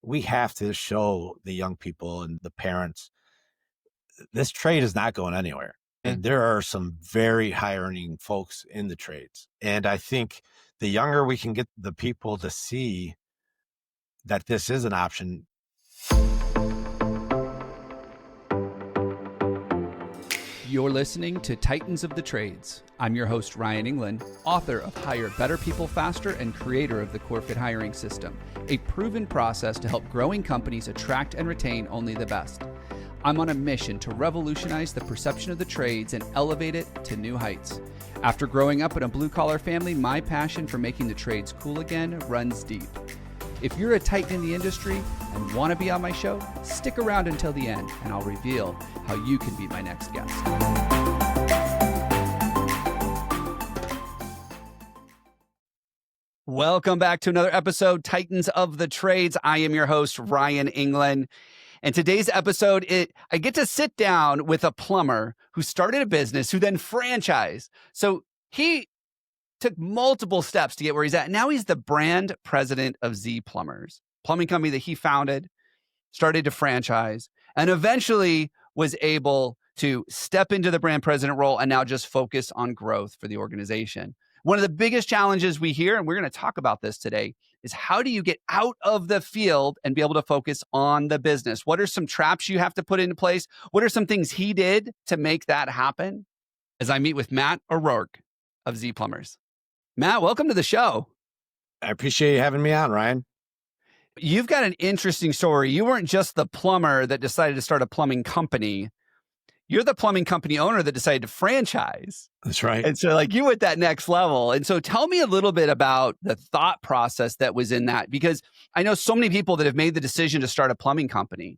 we have to show the young people and the parents, this trade is not going anywhere. And there are some very high earning folks in the trades. And I think the younger we can get the people to see that this is an option. You're listening to Titans of the Trades. I'm your host, Ryan England, author of Hire Better People Faster and creator of the CoreFit hiring system, a proven process to help growing companies attract and retain only the best. I'm on a mission to revolutionize the perception of the trades and elevate it to new heights. After growing up in a blue-collar family, my passion for making the trades cool again runs deep. If you're a titan in the industry and want to be on my show, stick around until the end and I'll reveal how you can be my next guest. Welcome back to another episode, Titans of the Trades. I am your host, Ryan England. And today's episode, I get to sit down with a plumber who started a business, who then franchised. So he took multiple steps to get where he's at. Now he's the brand president of Z Plumberz, plumbing company that he founded, started to franchise, and eventually was able to step into the brand president role and now just focus on growth for the organization. One of the biggest challenges we hear, and we're going to talk about this today, is how do you get out of the field and be able to focus on the business? What are some traps you have to put into place? What are some things he did to make that happen? As I meet with Matt O'Rourke of Z Plumberz. Matt, welcome to the show. I appreciate you having me on, Ryan. You've got an interesting story. You weren't just the plumber that decided to start a plumbing company. You're the plumbing company owner that decided to franchise. That's right. And so you went that next level. And so tell me a little bit about the thought process that was in that, because I know so many people that have made the decision to start a plumbing company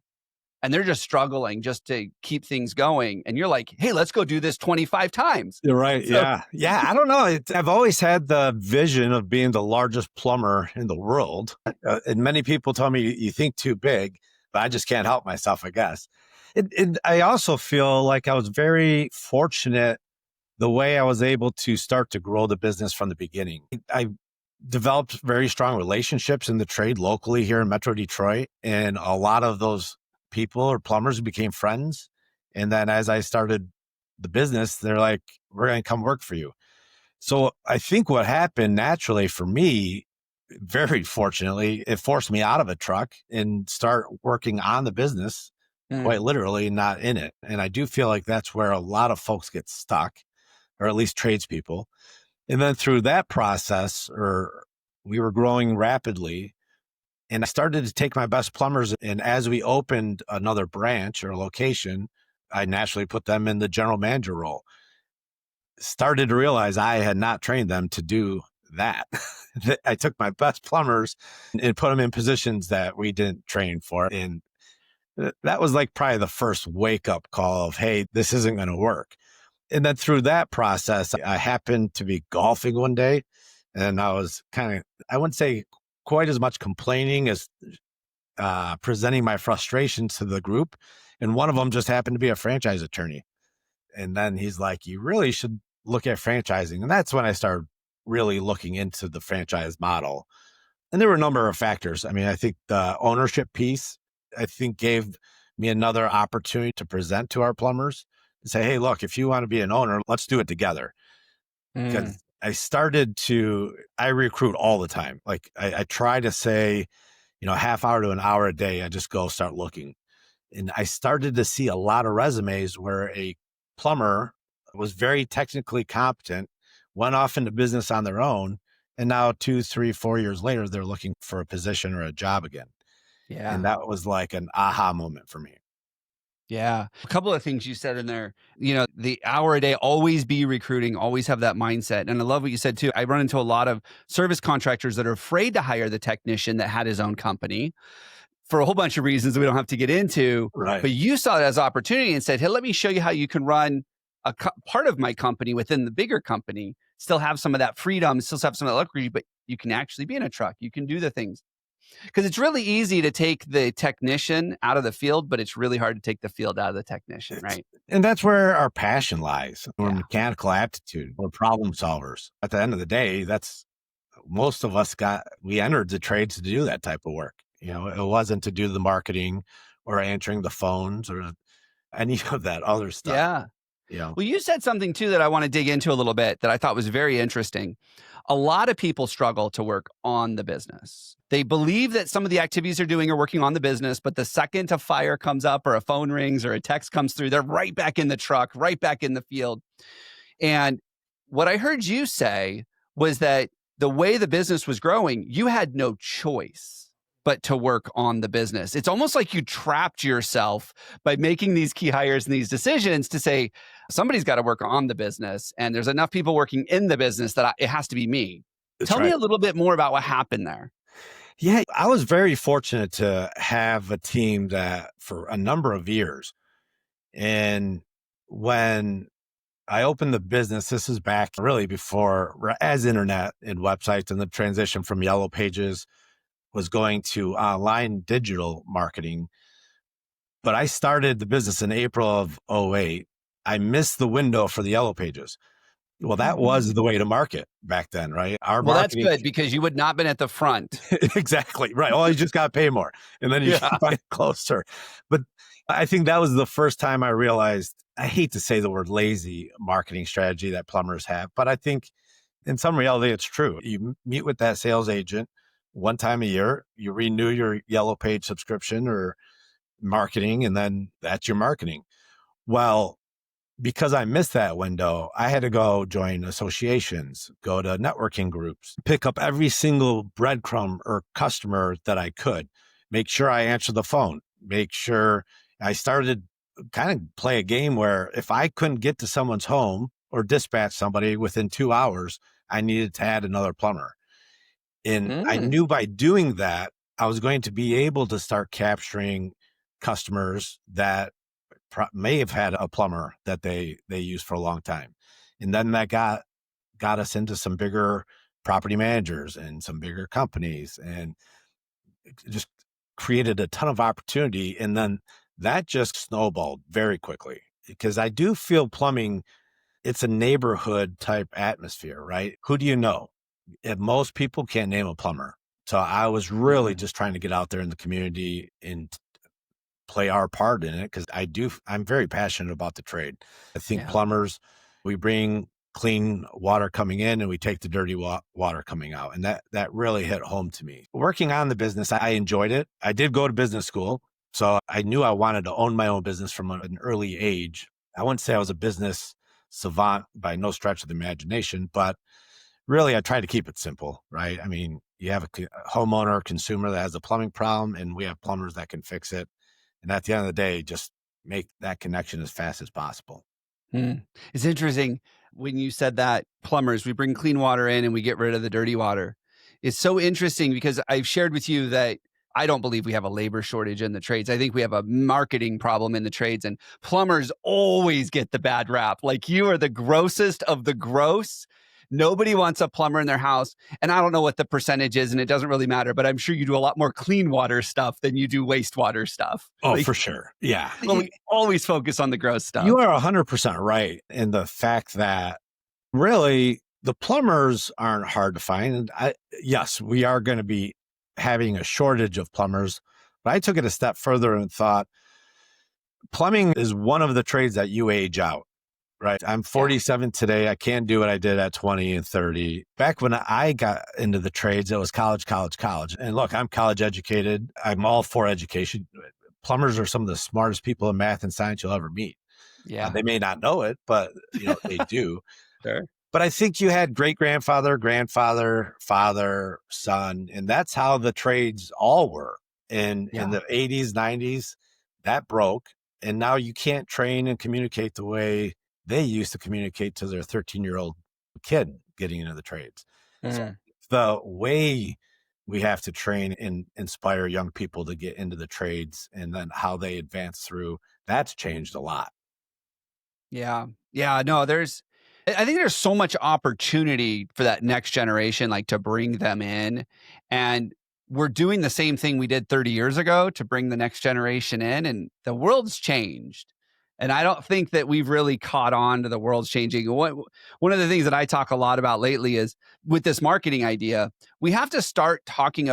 and they're just struggling just to keep things going. And you're like, hey, let's go do this 25 times. You're right. So, yeah. I don't know. I've always had the vision of being the largest plumber in the world. And many people tell me you think too big, but I just can't help myself, I guess. I also feel like I was very fortunate the way I was able to start to grow the business from the beginning. I developed very strong relationships in the trade locally here in Metro Detroit. And a lot of those people or plumbers became friends. And then as I started the business, they're like, we're going to come work for you. So I think what happened naturally for me, very fortunately, it forced me out of a truck and start working on the business. Quite literally, not in it. And I do feel like that's where a lot of folks get stuck, or at least tradespeople. And then through that process, we were growing rapidly, and I started to take my best plumbers. And as we opened another branch or location, I naturally put them in the general manager role. Started to realize I had not trained them to do that. I took my best plumbers and put them in positions that we didn't train for. And that was like probably the first wake up call of, hey, this isn't going to work. And then through that process, I happened to be golfing one day, and I was I wouldn't say quite as much complaining as presenting my frustrations to the group. And one of them just happened to be a franchise attorney. And then he's like, you really should look at franchising. And that's when I started really looking into the franchise model. And there were a number of factors. I mean, I think the ownership piece, gave me another opportunity to present to our plumbers and say, hey, look, if you want to be an owner, let's do it together. Because I recruit all the time. Like I try to say, half hour to an hour a day, I just go start looking. And I started to see a lot of resumes where a plumber was very technically competent, went off into business on their own. And now 2, 3, 4 years later, they're looking for a position or a job again. Yeah. And that was like an aha moment for me. Yeah. A couple of things you said in there, the hour a day, always be recruiting, always have that mindset. And I love what you said too. I run into a lot of service contractors that are afraid to hire the technician that had his own company for a whole bunch of reasons we don't have to get into. Right. But you saw it as opportunity and said, hey, let me show you how you can run a part of my company within the bigger company, still have some of that freedom, still have some of that luxury, but you can actually be in a truck. You can do the things. Because it's really easy to take the technician out of the field, but it's really hard to take the field out of the technician, right? And that's where our passion lies. We're mechanical aptitude. We're problem solvers. At the end of the day, that's most of us we entered the trades to do that type of work. It wasn't to do the marketing or answering the phones or any of that other stuff. Yeah. You know, Well, you said something too that I want to dig into a little bit that I thought was very interesting. A lot of people struggle to work on the business. They believe that some of the activities they're doing are working on the business, but the second a fire comes up or a phone rings or a text comes through, they're right back in the truck, right back in the field. And what I heard you say was that the way the business was growing, you had no choice but to work on the business. It's almost like you trapped yourself by making these key hires and these decisions to say, somebody's got to work on the business. And there's enough people working in the business that it has to be me. that's Tell me right. a little bit more about what happened there. Yeah, I was very fortunate to have a team that for a number of years. And when I opened the business, this is back really before as internet and websites and the transition from yellow pages was going to online digital marketing. But I started the business in April of '08. I missed the window for the yellow pages. Well, that was the way to market back then, right? Our Well, that's marketing good because you would not been at the front. exactly, right. Oh, you just got to pay more and then you Yeah. can buy it closer. But I think that was the first time I realized, I hate to say the word lazy marketing strategy that plumbers have, but I think in some reality, it's true. You meet with that sales agent one time a year, you renew your yellow page subscription or marketing, and then that's your marketing. Well, because I missed that window, I had to go join associations, go to networking groups, pick up every single breadcrumb or customer that I could, make sure I answered the phone, make sure I started kind of play a game where if I couldn't get to someone's home or dispatch somebody within 2 hours, I needed to add another plumber. And I Mm. knew by doing that, I was going to be able to start capturing customers that may have had a plumber that they used for a long time. And then that got us into some bigger property managers and some bigger companies and just created a ton of opportunity. And then that just snowballed very quickly because I do feel plumbing, it's a neighborhood type atmosphere, right? Who do you know? If most people can't name a plumber. So I was really just trying to get out there in the community and play our part in it because I'm very passionate about the trade. I think Yeah. plumbers, we bring clean water coming in and we take the dirty water coming out. And that really hit home to me. Working on the business, I enjoyed it. I did go to business school. So I knew I wanted to own my own business from an early age. I wouldn't say I was a business savant by no stretch of the imagination, but really I try to keep it simple, right? I mean, you have a homeowner, consumer that has a plumbing problem and we have plumbers that can fix it. And at the end of the day, just make that connection as fast as possible. Mm. It's interesting when you said that plumbers, we bring clean water in and we get rid of the dirty water. It's so interesting because I've shared with you that I don't believe we have a labor shortage in the trades. I think we have a marketing problem in the trades, and plumbers always get the bad rap. Like, you are the grossest of the gross. Nobody wants a plumber in their house. And I don't know what the percentage is, and it doesn't really matter, but I'm sure you do a lot more clean water stuff than you do wastewater stuff. Oh, Like, for sure. Yeah. we always focus on the gross You stuff. are 100% right in the fact that really the plumbers aren't hard to find. And yes, we are going to be having a shortage of plumbers, but I took it a step further and thought plumbing is one of the trades that you age out. Right. I'm 47 today. I can't do what I did at 20 and 30. Back when I got into the trades, it was college, college, college. And look, I'm college educated. I'm all for education. Plumbers are some of the smartest people in math and science you'll ever meet. Yeah. They may not know it, but they do. Sure. But I think you had great grandfather, grandfather, father, son, and that's how the trades all were. And in the 80s, 90s, that broke. And now you can't train and communicate the way they used to communicate to their 13-year-old kid getting into the trades. So the way we have to train and inspire young people to get into the trades and then how they advance through, that's changed a lot. Yeah. Yeah. No, I think there's so much opportunity for that next generation, like to bring them in. And we're doing the same thing we did 30 years ago to bring the next generation in. And the world's changed. And I don't think that we've really caught on to the world's changing. One of the things that I talk a lot about lately is with this marketing idea, we have to start talking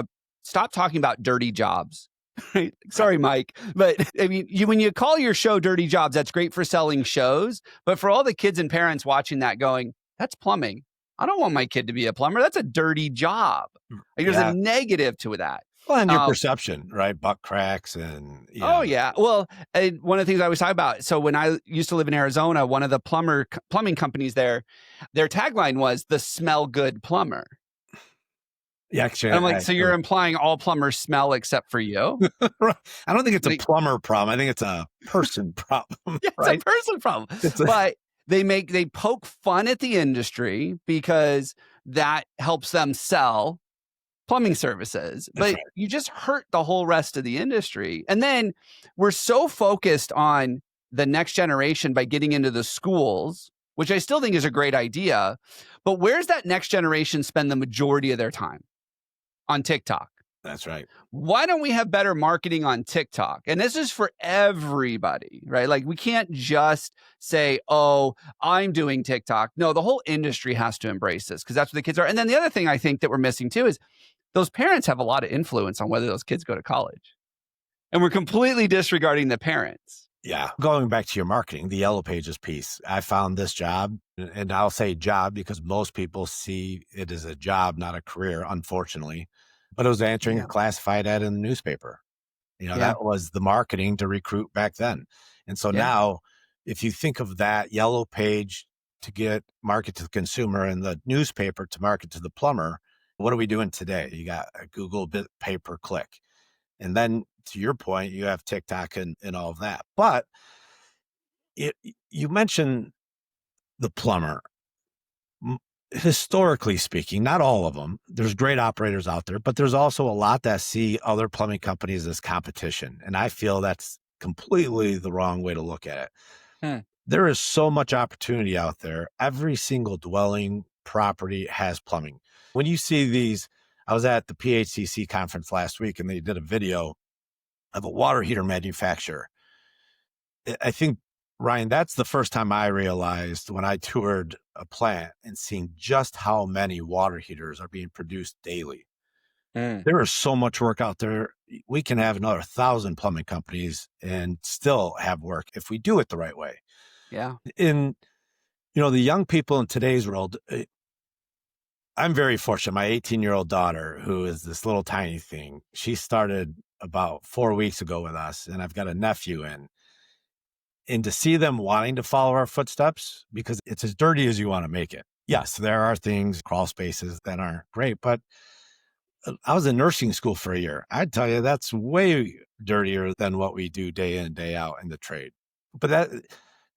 stop talking about dirty jobs. Right? Sorry, Mike. But I mean, when you call your show Dirty Jobs, that's great for selling shows. But for all the kids and parents watching that going, that's plumbing. I don't want my kid to be a plumber. That's a dirty job. Like, there's a negative to that. Well, and your perception, right? Butt cracks and oh yeah. Well, one of the things I always talk about. So when I used to live in Arizona, one of the plumbing companies there, their tagline was "the smell good plumber." Yeah, actually, and I'm like, so you're implying all plumbers smell except for you? I don't think it's a plumber problem. I think it's a person problem. Yeah, right? It's a person problem. But they poke fun at the industry because that helps them sell plumbing services. But you just hurt the whole rest of the industry. And then we're so focused on the next generation by getting into the schools, which I still think is a great idea. But where's that next generation spend the majority of their time? On TikTok. That's right. Why don't we have better marketing on TikTok? And this is for everybody, right? Like, we can't just say, oh, I'm doing TikTok. No, the whole industry has to embrace this because that's what the kids are. And then the other thing I think that we're missing too is those parents have a lot of influence on whether those kids go to college. And we're completely disregarding the parents. Yeah. Going back to your marketing, the Yellow Pages piece, I found this job, and I'll say job because most people see it as a job, not a career, unfortunately. But it was answering a classified ad in the newspaper. That was the marketing to recruit back then. And so now, if you think of that Yellow Page to get market to the consumer and the newspaper to market to the plumber, what are we doing today? You got a Google pay-per-click. And then to your point, you have TikTok and all of that. But you mentioned the plumber. Historically speaking, not all of them. There's great operators out there, but there's also a lot that see other plumbing companies as competition. And I feel that's completely the wrong way to look at it. There is so much opportunity out there. Every single dwelling property has plumbing. When you see these, I was at the PHCC conference last week and they did a video of a water heater manufacturer. I think, Ryan, that's the first time I realized when I toured a plant and seeing just how many water heaters are being produced daily. There is so much work out there. We can have another 1,000 plumbing companies and still have work if we do it the right way. Yeah. In, the young people in today's world, I'm very fortunate. My 18-year-old daughter, who is this little tiny thing, she started about 4 weeks ago with us, and I've got a nephew in. And to see them wanting to follow our footsteps, because it's as dirty as you want to make it. Yes, there are things, crawl spaces that aren't great, but I was in nursing school for a year. I'd tell you that's way dirtier than what we do day in, day out in the trade. But that,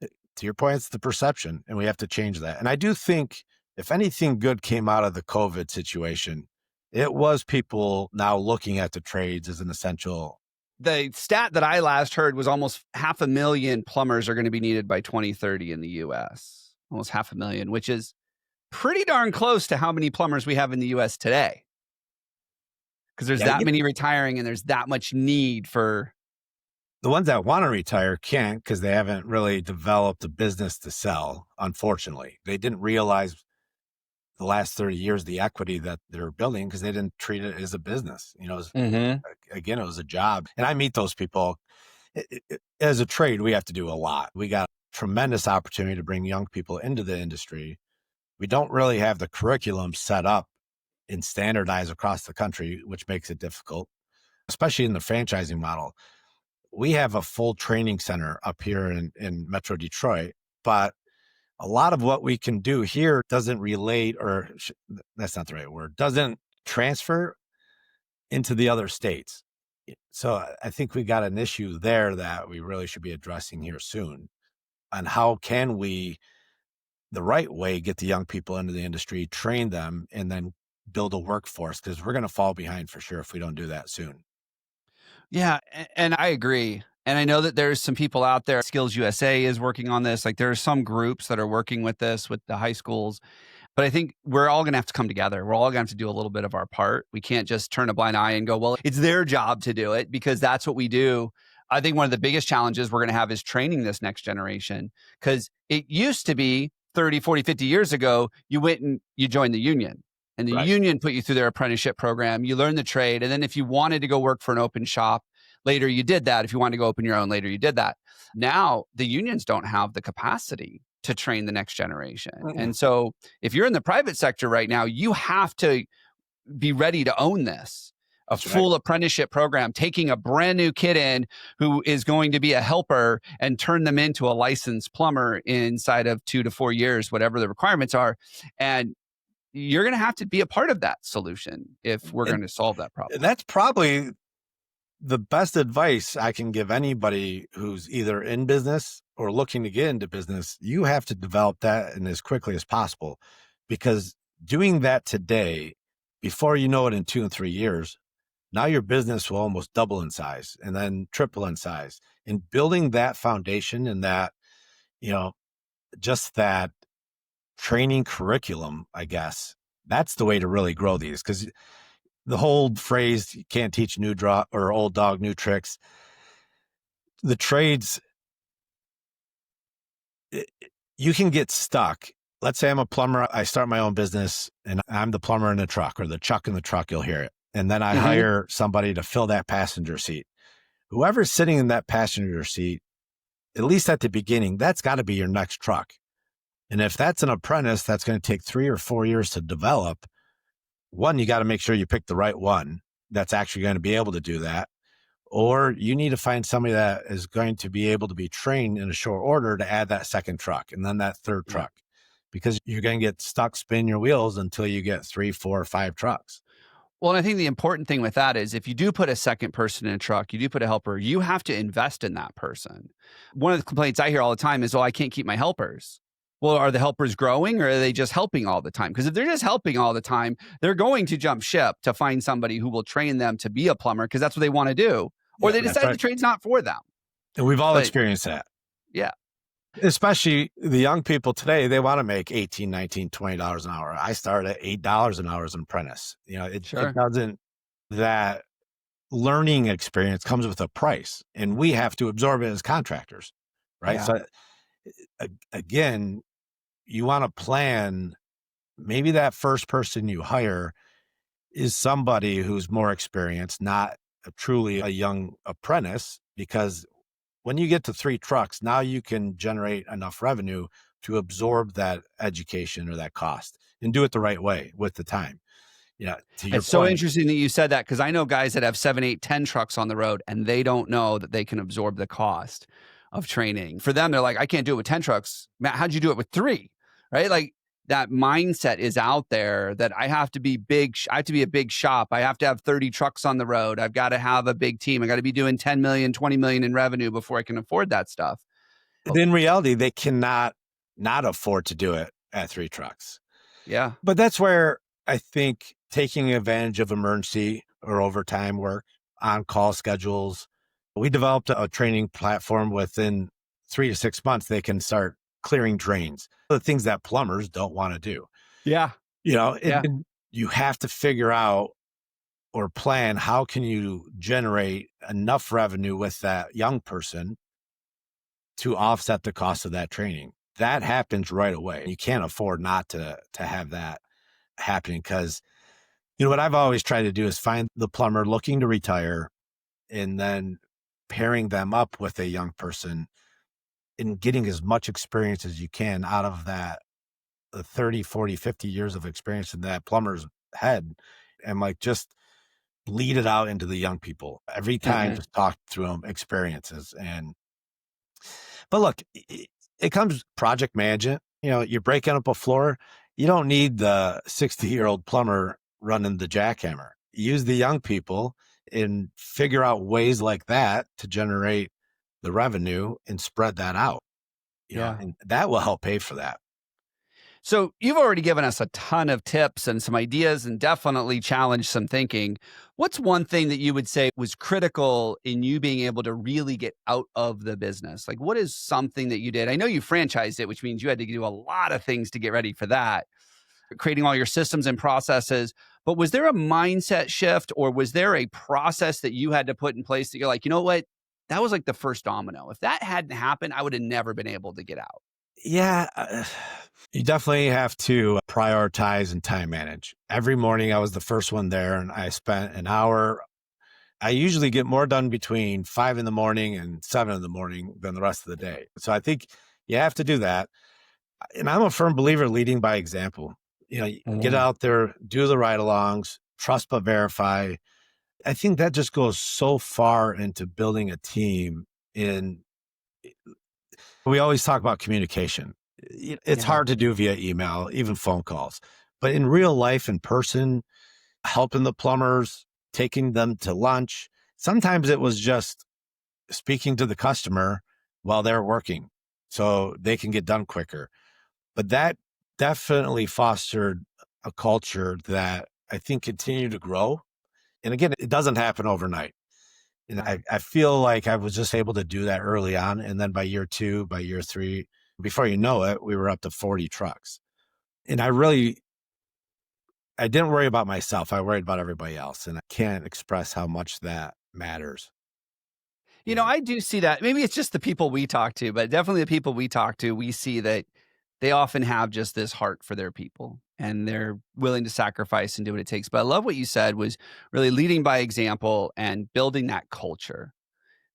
to your point, it's the perception, and we have to change that. And I do think if anything good came out of the COVID situation, it was people now looking at the trades as an essential. The stat that I last heard was almost 500,000 plumbers are going to be needed by 2030 in the US. Almost 500,000, which is pretty darn close to how many plumbers we have in the US today. Because there's that many retiring and there's that much need for. The ones that want to retire can't because they haven't really developed a business to sell, unfortunately. They didn't realize the last 30 years the equity that they're building because they didn't treat it as a business. Again, it was a job. And I meet those people. As a trade, we have to do a lot. We got tremendous opportunity to bring young people into the industry. We don't really have the curriculum set up and standardized across the country, which makes it difficult, especially in the franchising model. We have a full training center up here in Metro Detroit, but a lot of what we can do here doesn't relate, or that's not the right word, doesn't transfer into the other states. So I think we got an issue there that we really should be addressing here soon. And how can we, the right way, get the young people into the industry, train them, and then build a workforce? Because we're going to fall behind for sure if we don't do that soon. Yeah, and I agree. And I know that there's some people out there, Skills USA is working on this. Like, there are some groups that are working with this with the high schools. But I think we're all going to have to come together. We're all going to have to do a little bit of our part. We can't just turn a blind eye and go, well, it's their job to do it, because that's what we do. I think one of the biggest challenges we're going to have is training this next generation, because it used to be 30, 40, 50 years ago, you went and you joined the union. and the Right. union put you through their apprenticeship program. You learned the trade. And then if you wanted to go work for an open shop later, you did that. If you wanted to go open your own later, you did that. Now the unions don't have the capacity to train the next generation. Mm-mm. And so if you're in the private sector right now, you have to be ready to own this. A That's right. full apprenticeship program, taking a brand new kid in who is going to be a helper and turn them into a licensed plumber inside of 2 to 4 years, whatever the requirements are. And you're going to have to be a part of that solution if we're going And to solve that problem. that's probably the best advice I can give anybody who's either in business or looking to get into business. You have to develop that and as quickly as possible, because doing that today, before you know it in 2 and 3 years, now your business will almost double in size and then triple in size. And building that foundation and that, you know, just that training curriculum, I guess, that's the way to really grow these. Because the whole phrase, you can't teach new draw or old dog new tricks. The trades, you can get stuck. Let's say I'm a plumber. I start my own business and I'm the plumber in the truck, or the chuck in the truck. You'll hear it. And then I hire somebody to fill that passenger seat. Whoever's sitting in that passenger seat, at least at the beginning, that's got to be your next truck. And if that's an apprentice, that's going to take 3 or 4 years to develop. One, you got to make sure you pick the right one that's actually going to be able to do that. Or you need to find somebody that is going to be able to be trained in a short order to add that second truck and then that third truck, because you're going to get stuck spinning your wheels until you get 3, 4, 5 trucks. Well, and I think the important thing with that is if you do put a second person in a truck, you do put a helper, you have to invest in that person. One of the complaints I hear all the time is, oh, I can't keep my helpers. Well, are the helpers growing or are they just helping all the time? Because if they're just helping all the time, they're going to jump ship to find somebody who will train them to be a plumber because that's what they want to do. Or Yeah, they that's decide right. the trade's not for them. And we've all But experienced that. yeah, Especially the young people today, they want to make $18, $19, $20 an hour. I started at $8 an hour as an apprentice. You know, it sure. doesn't, that learning experience comes with a price, and we have to absorb it as contractors, right? Yeah. So again, you want to plan, maybe that first person you hire is somebody who's more experienced, not truly a young apprentice, because when you get to 3 trucks, now you can generate enough revenue to absorb that education or that cost and do it the right way with the time. Yeah. To your It's so point. interesting that you said that because I know guys that have 7, 8, 10 trucks on the road and they don't know that they can absorb the cost of training. For them, they're like, I can't do it with 10 trucks. Matt, how'd you do it with 3? Right? Like that mindset is out there that I have to be big. I have to be a big shop. I have to have 30 trucks on the road. I've got to have a big team. I got to be doing 10 million, 20 million in revenue before I can afford that stuff. In reality, they cannot not afford to do it at 3 trucks. Yeah. But that's where I think taking advantage of emergency or overtime work, on-call schedules, we developed a training platform. Within 3 to 6 months, they can start clearing drains, the things that plumbers don't want to do. Yeah. You know, Yeah. you have to figure out or plan, how can you generate enough revenue with that young person to offset the cost of that training. That happens right away. You can't afford not to have that happening, because, you know, what I've always tried to do is find the plumber looking to retire and then pairing them up with a young person and getting as much experience as you can out of that, the 30, 40, 50 years of experience in that plumber's head, and like just bleed it out into the young people every time. Just talk through them experiences. But look, it comes project management. You know, you're breaking up a floor. You don't need the 60-year-old plumber running the jackhammer. Use the young people and figure out ways like that to generate the revenue and spread that out. You know, and that will help pay for that. So you've already given us a ton of tips and some ideas and definitely challenged some thinking. What's one thing that you would say was critical in you being able to really get out of the business? Like, what is something that you did? I know you franchised it, which means you had to do a lot of things to get ready for that, creating all your systems and processes. But was there a mindset shift, or was there a process that you had to put in place that you're like, you know what? That was like the first domino. If that hadn't happened, I would have never been able to get out. Yeah. You definitely have to prioritize and time manage. Every morning I was the first one there and I spent an hour. I usually get more done between 5 in the morning and 7 in the morning than the rest of the day. So I think you have to do that. And I'm a firm believer leading by example. Get out there, do the ride alongs, trust but verify. I think that just goes so far into building a team. We always talk about communication. It's hard to do via email, even phone calls, but in real life, in person, helping the plumbers, taking them to lunch. Sometimes it was just speaking to the customer while they're working so they can get done quicker. But that definitely fostered a culture that I think continued to grow. And again, it doesn't happen overnight. And I feel like I was just able to do that early on. And then by year 2, by year 3, before you know it, we were up to 40 trucks. And I didn't worry about myself. I worried about everybody else. And I can't express how much that matters. I do see that. Maybe it's just the people we talk to, but definitely the people we talk to, we see that they often have just this heart for their people and they're willing to sacrifice and do what it takes. But I love what you said was really leading by example and building that culture.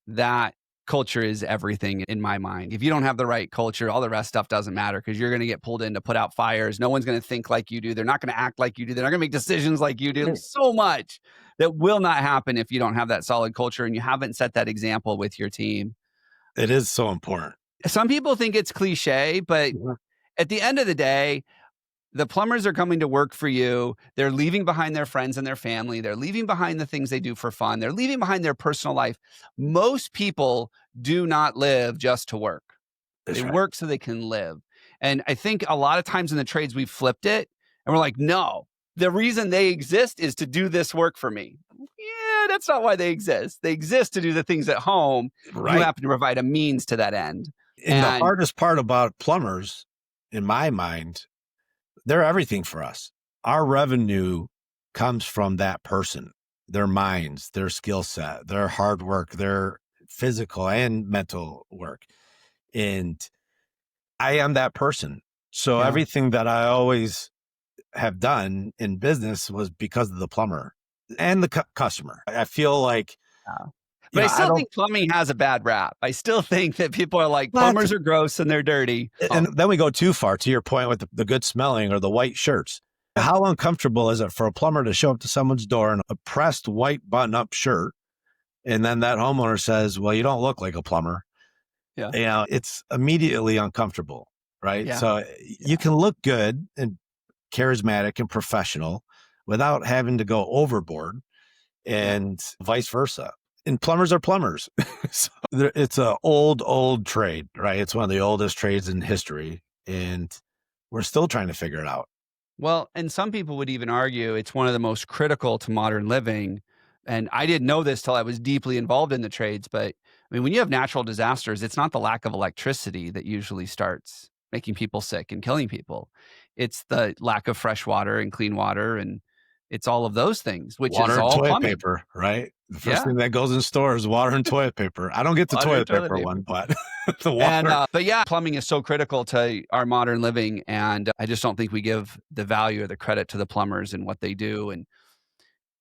That culture is everything in my mind. If you don't have the right culture, all the rest stuff doesn't matter because you're going to get pulled in to put out fires. No one's going to think like you do. They're not going to act like you do. They're not going to make decisions like you do. There's so much that will not happen if you don't have that solid culture and you haven't set that example with your team. It is so important. Some people think it's cliche, but at the end of the day, the plumbers are coming to work for you. They're leaving behind their friends and their family. They're leaving behind the things they do for fun. They're leaving behind their personal life. Most people do not live just to work. They work so they can live. And I think a lot of times in the trades, we've flipped it and we're like, no, the reason they exist is to do this work for me. Yeah, that's not why they exist. They exist to do the things at home. Right. You happen to provide a means to that end. And the hardest part about plumbers, in my mind, they're everything for us. Our revenue comes from that person, their minds, their skill set, their hard work, their physical and mental work. And I am that person. So everything that I always have done in business was because of the plumber and the customer. I feel like... But I still think plumbing has a bad rap. I still think that people are like, plumbers are gross and they're dirty. And then we go too far, to your point with the good smelling or the white shirts. How uncomfortable is it for a plumber to show up to someone's door in a pressed white button-up shirt, and then that homeowner says, well, you don't look like a plumber. Yeah. It's immediately uncomfortable, right? Yeah. So you can look good and charismatic and professional without having to go overboard, and vice versa. And plumbers are plumbers. So it's an old trade, right? It's one of the oldest trades in history, and we're still trying to figure it out. Well, and some people would even argue it's one of the most critical to modern living. And I didn't know this till I was deeply involved in the trades. But I mean, when you have natural disasters, it's not the lack of electricity that usually starts making people sick and killing people. It's the lack of fresh water and clean water, and it's all of those things, which water is all toilet plumbing. Paper, right? The first thing that goes in stores is water and toilet paper. I don't get the toilet paper one, but the water. But yeah, plumbing is so critical to our modern living. And I just don't think we give the value or the credit to the plumbers and what they do and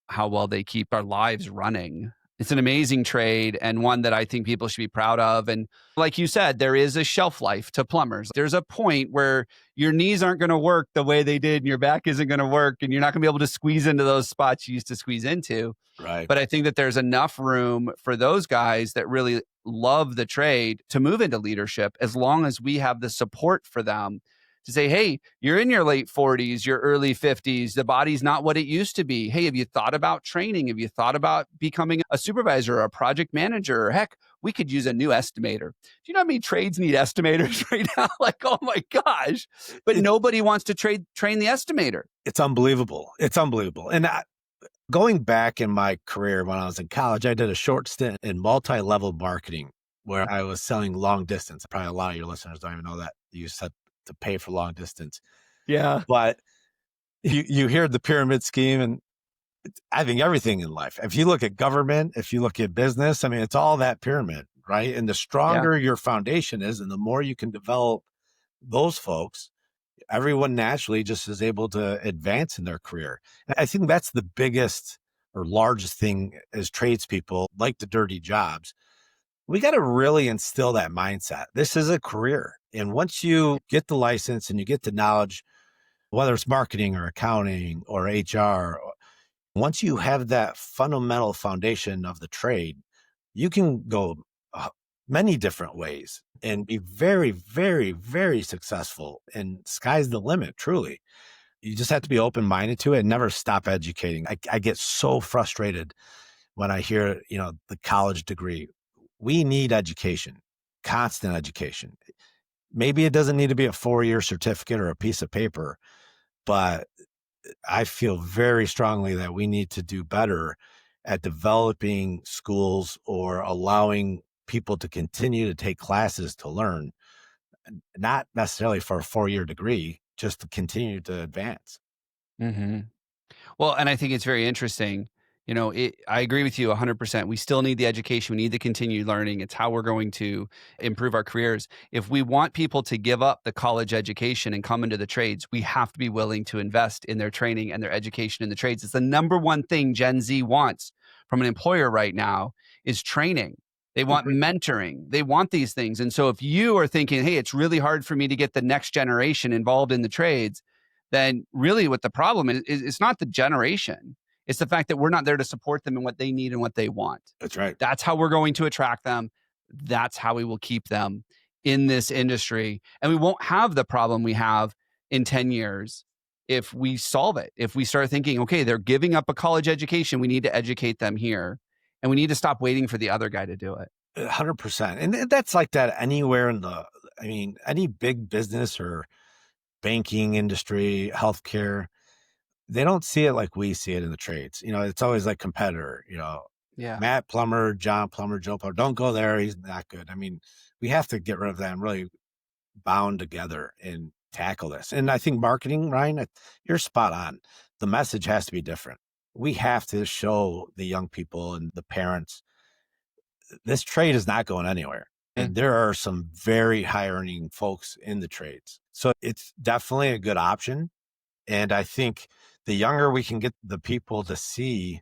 how well they keep our lives running. It's an amazing trade and one that I think people should be proud of. And like you said, there is a shelf life to plumbers. There's a point where your knees aren't going to work the way they did and your back isn't going to work and you're not going to be able to squeeze into those spots you used to squeeze into. Right. But I think that there's enough room for those guys that really love the trade to move into leadership as long as we have the support for them to say, hey, you're in your late 40s, your early 50s. The body's not what it used to be. Hey, have you thought about training? Have you thought about becoming a supervisor or a project manager? Or heck, we could use a new estimator. Do you know how many trades need estimators right now? Like, oh my gosh. But nobody wants to train the estimator. It's unbelievable. It's unbelievable. And going back in my career when I was in college, I did a short stint in multi-level marketing where I was selling long distance. Probably a lot of your listeners don't even know that you said to pay for long distance. Yeah. But you hear the pyramid scheme, and I think everything in life, if you look at government, if you look at business, I mean, it's all that pyramid, right? And the stronger your foundation is and the more you can develop those folks, everyone naturally just is able to advance in their career. And I think that's the biggest or largest thing as tradespeople, like the dirty jobs. We got to really instill that mindset. This is a career. And once you get the license and you get the knowledge, whether it's marketing or accounting or HR, once you have that fundamental foundation of the trade, you can go many different ways and be very, very, very successful. And sky's the limit, truly. You just have to be open-minded to it and never stop educating. I get so frustrated when I hear, the college degree. We need education, constant education. Maybe it doesn't need to be a 4-year certificate or a piece of paper, but I feel very strongly that we need to do better at developing schools or allowing people to continue to take classes to learn, not necessarily for a 4-year degree, just to continue to advance. Mm-hmm. Well, and I think it's very interesting. I agree with you 100%. We still need the education. We need the continued learning. It's how we're going to improve our careers. If we want people to give up the college education and come into the trades, we have to be willing to invest in their training and their education in the trades. It's the number one thing Gen Z wants from an employer right now is training. They want mentoring. They want these things. And so if you are thinking, hey, it's really hard for me to get the next generation involved in the trades, then really what the problem is it's not the generation. It's the fact that we're not there to support them in what they need and what they want. That's right. That's how we're going to attract them. That's how we will keep them in this industry. And we won't have the problem we have in 10 years if we solve it. If we start thinking, okay, they're giving up a college education, we need to educate them here. And we need to stop waiting for the other guy to do it. 100%. And that's like that anywhere any big business or banking industry, healthcare, they don't see it like we see it in the trades. It's always like competitor, Yeah. Matt Plumber, John Plumber, Joe Plumber, don't go there. He's not good. We have to get rid of that and really bound together and tackle this. And I think marketing, Ryan, you're spot on. The message has to be different. We have to show the young people and the parents, this trade is not going anywhere. And there are some very high earning folks in the trades. So it's definitely a good option. And I think the younger we can get the people to see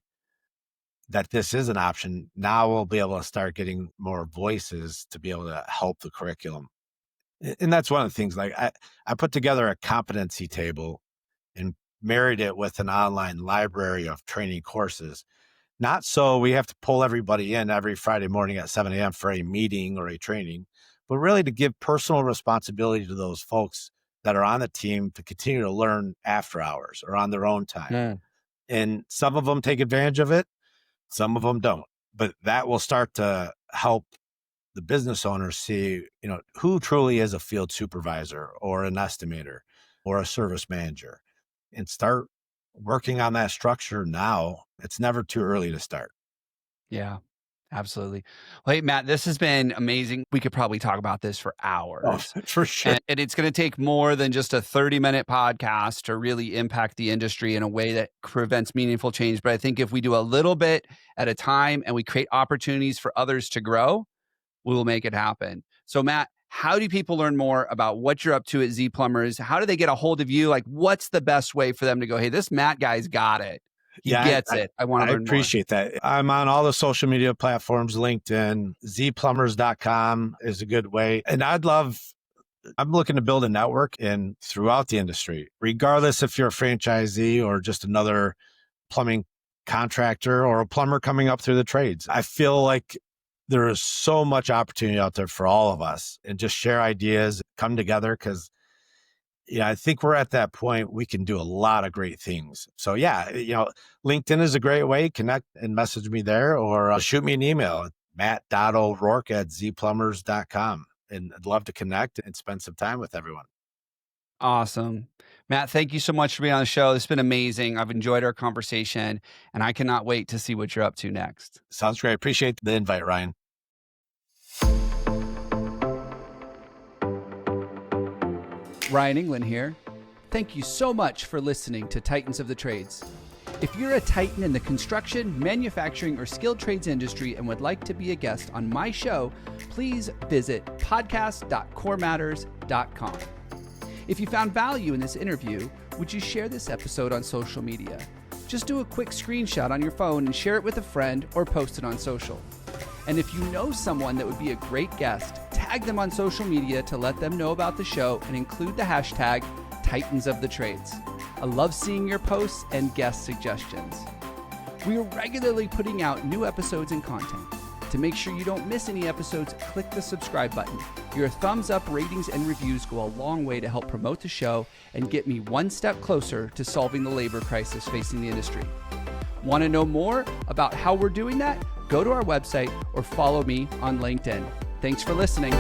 that this is an option, now we'll be able to start getting more voices to be able to help the curriculum. And that's one of the things, like I put together a competency table and married it with an online library of training courses. Not so we have to pull everybody in every Friday morning at 7 a.m. for a meeting or a training, but really to give personal responsibility to those folks that are on the team to continue to learn after hours or on their own time. Yeah. And some of them take advantage of it. Some of them don't, but that will start to help the business owners see, who truly is a field supervisor or an estimator or a service manager, and start working on that structure now. It's never too early to start. Yeah, absolutely. Well, hey, Matt, this has been amazing. We could probably talk about this for hours. Oh, for sure. And it's going to take more than just a 30-minute podcast to really impact the industry in a way that prevents meaningful change. But I think if we do a little bit at a time and we create opportunities for others to grow, we will make it happen. So, Matt, how do people learn more about what you're up to at Z Plumberz? How do they get a hold of you? Like, what's the best way for them to go, hey, this Matt guy's got it. He gets it. I want to learn more. I appreciate that. I'm on all the social media platforms, LinkedIn, zplumbers.com is a good way. And I'm looking to build a network throughout the industry, regardless if you're a franchisee or just another plumbing contractor or a plumber coming up through the trades. I feel like there is so much opportunity out there for all of us, and just share ideas, come together, because I think we're at that point we can do a lot of great things. So LinkedIn is a great way. Connect and message me there, or shoot me an email at matt.o'rourke@zplumbers.com. And I'd love to connect and spend some time with everyone. Awesome. Matt, thank you so much for being on the show. It's been amazing. I've enjoyed our conversation, and I cannot wait to see what you're up to next. Sounds great. Appreciate the invite, Ryan. Ryan England here. Thank you so much for listening to Titans of the Trades. If you're a titan in the construction, manufacturing, or skilled trades industry and would like to be a guest on my show, please visit podcast.corematters.com. If you found value in this interview, would you share this episode on social media? Just do a quick screenshot on your phone and share it with a friend or post it on social. And if you know someone that would be a great guest, tag them on social media to let them know about the show and include the hashtag Titans of the Trades. I love seeing your posts and guest suggestions. We are regularly putting out new episodes and content. To make sure you don't miss any episodes, click the subscribe button. Your thumbs up, ratings, and reviews go a long way to help promote the show and get me one step closer to solving the labor crisis facing the industry. Want to know more about how we're doing that? Go to our website or follow me on LinkedIn. Thanks for listening.